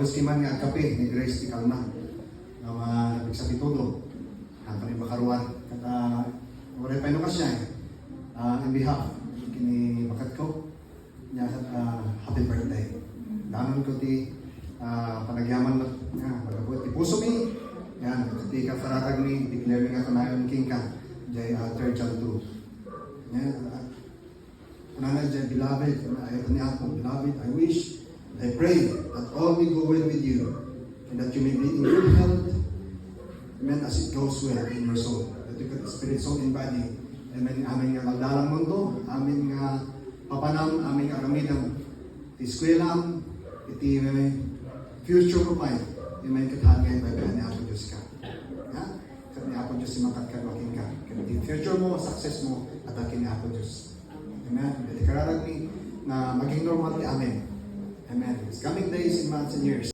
Pagos kiman nga kape ni Grace di Kalma. Nga nagpigsa pitudo. Ang kanyang bakaruan. Kata, wala pa ino ka siya in behalf kini bakat ko. Niya happy birthday. Danon ko ti panagyaman mo nga magabot ti puso mi. Yan, ti ka faratag mi declare nga kanayon king ka. Jay third child too. Yan, Nana Jay, beloved, ayaw ni ako, beloved, I wish, I pray that all will go well with you and that you may be in good health, amen, as it goes well in your soul. That you can spirit, soul, and body. Amen, amin nga magdalang mundo, amin nga papanam, amin nga aramidang iskwelam, iti future ko pa yun. Amen, katahangay, babayan ni Apo Diyos ka. Ha? Kat ni Apo Diyos si makatkarwakin ka. Kat future mo, success mo, atakin ni Apo Diyos. Amen. Dati kararag ni na maging normal ni Amen. Amen. It's coming days and months and years.